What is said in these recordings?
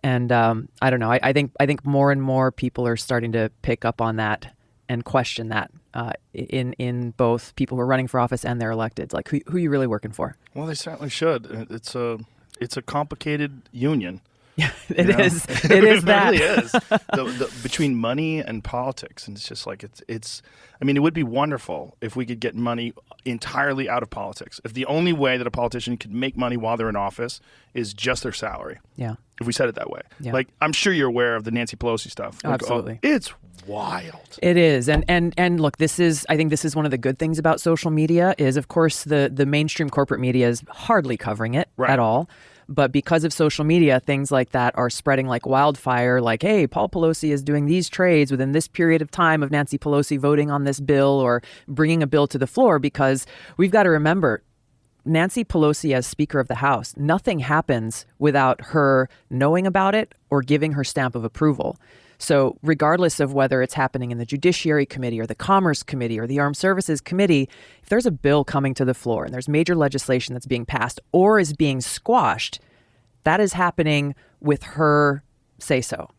And I don't know. I think more and more people are starting to pick up on that and question that in both people who are running for office and their electeds. Like, who are you really working for? Well, they certainly should. It's a complicated union. Yeah, it is. It is that. It really is. Between money and politics. And it's just like, I mean, it would be wonderful if we could get money entirely out of politics. If the only way that a politician could make money while they're in office is just their salary. Yeah. If we said it that way. Yeah. Like, I'm sure you're aware of the Nancy Pelosi stuff. Like, absolutely. It's wild. It is. And look, I think this is one of the good things about social media is, of course, the mainstream corporate media is hardly covering it at all. But because of social media, things like that are spreading like wildfire, like, hey, Paul Pelosi is doing these trades within this period of time of Nancy Pelosi voting on this bill or bringing a bill to the floor, because we've got to remember, Nancy Pelosi as Speaker of the House, nothing happens without her knowing about it or giving her stamp of approval. So regardless of whether it's happening in the Judiciary Committee or the Commerce Committee or the Armed Services Committee, if there's a bill coming to the floor and there's major legislation that's being passed or is being squashed, that is happening with her say-so.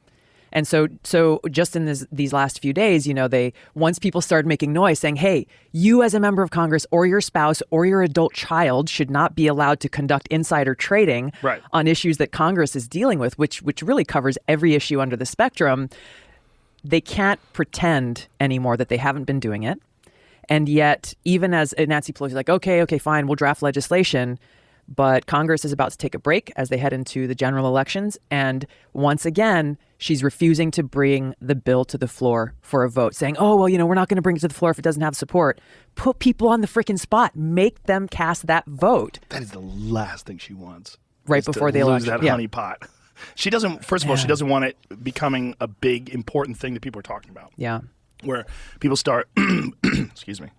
And so just in these last few days, once people started making noise saying, hey, you as a member of Congress or your spouse or your adult child should not be allowed to conduct insider trading on issues that Congress is dealing with, which really covers every issue under the spectrum. They can't pretend anymore that they haven't been doing it. And yet, even as Nancy Pelosi is like, okay, fine, we'll draft legislation. But Congress is about to take a break as they head into the general elections. And once again, she's refusing to bring the bill to the floor for a vote, saying, oh, well, we're not going to bring it to the floor if it doesn't have support. Put people on the freaking spot. Make them cast that vote. That is the last thing she wants. Right before the election. Lose that honey pot. She doesn't, first of all, she doesn't want it becoming a big, important thing that people are talking about. Yeah. Where people start, excuse me.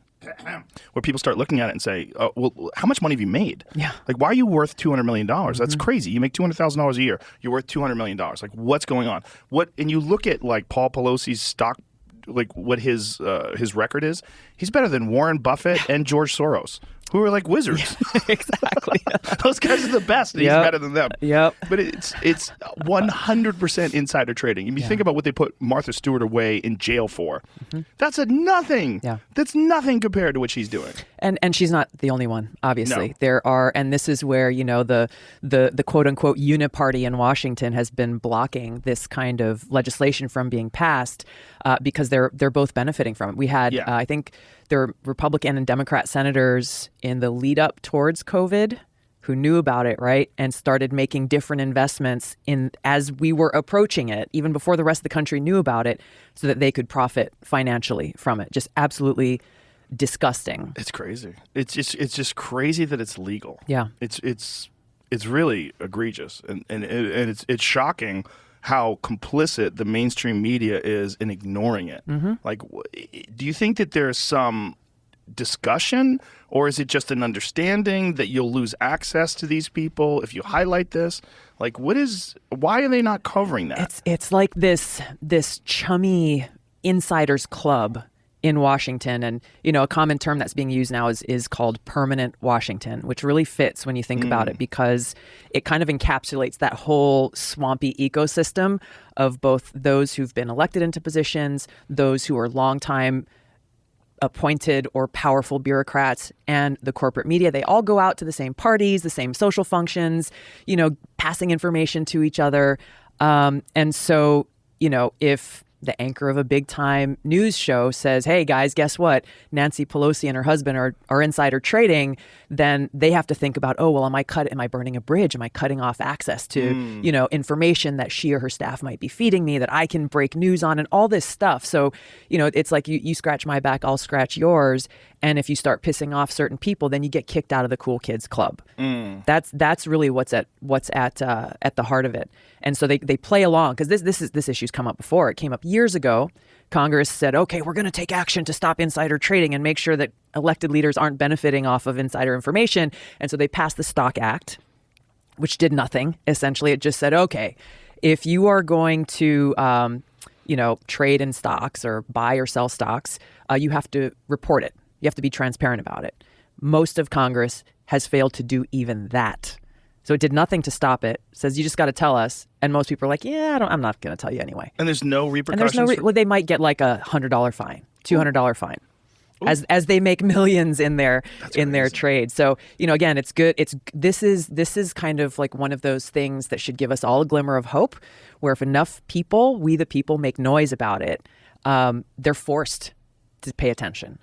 Where people start looking at it and say, oh, well, how much money have you made? Yeah. Like, why are you worth $200 million? That's crazy. You make $200,000 a year. You're worth $200 million. Like, what's going on? And you look at, like, Paul Pelosi's stock, like, what his record is. He's better than Warren Buffett and George Soros, who are like wizards. Yeah, exactly. Those guys are the best, and he's better than them. Yep. But it's 100% insider trading. If you think about what they put Martha Stewart away in jail for, that's nothing. Yeah. That's nothing compared to what she's doing. And she's not the only one, obviously. No. There are, and this is where, the quote unquote uniparty in Washington has been blocking this kind of legislation from being passed because they're both benefiting from it. We had, I think, there were Republican and Democrat senators in the lead up towards COVID who knew about it, right? And started making different investments as we were approaching it, even before the rest of the country knew about it, so that they could profit financially from it. Just absolutely disgusting. It's crazy. It's just crazy that it's legal. Yeah. It's really egregious. And it's shocking how complicit the mainstream media is in ignoring it. Like, do you think that there's some discussion, or is it just an understanding that you'll lose access to these people if you highlight this? Like, why are they not covering that? It's like this chummy insiders club in Washington. And, a common term that's being used now is called permanent Washington, which really fits when you think about it, because it kind of encapsulates that whole swampy ecosystem of both those who've been elected into positions, those who are longtime appointed or powerful bureaucrats, and the corporate media. They all go out to the same parties, the same social functions, passing information to each other. And so, if the anchor of a big time news show says, hey guys, guess what? Nancy Pelosi and her husband are insider trading, then they have to think about, oh, well, am I burning a bridge? Am I cutting off access to, information that she or her staff might be feeding me that I can break news on, and all this stuff. So, it's like you scratch my back, I'll scratch yours. And if you start pissing off certain people, then you get kicked out of the cool kids club. That's really what's at the heart of it. And so they play along, because this issue's come up before. It came up years ago. Congress said, okay, we're going to take action to stop insider trading and make sure that elected leaders aren't benefiting off of insider information. And so they passed the Stock Act, which did nothing. Essentially, it just said, okay, if you are going to trade in stocks or buy or sell stocks, you have to report it. You have to be transparent about it. Most of Congress has failed to do even that. So it did nothing to stop it. It says, you just got to tell us. And most people are like, yeah, I'm not going to tell you anyway. And there's no repercussions? And there's well, they might get like a $100 fine, $200 fine. As they make millions in their trade. So, again, it's good. This is kind of like one of those things that should give us all a glimmer of hope, where if enough people, we the people, make noise about it, they're forced to pay attention.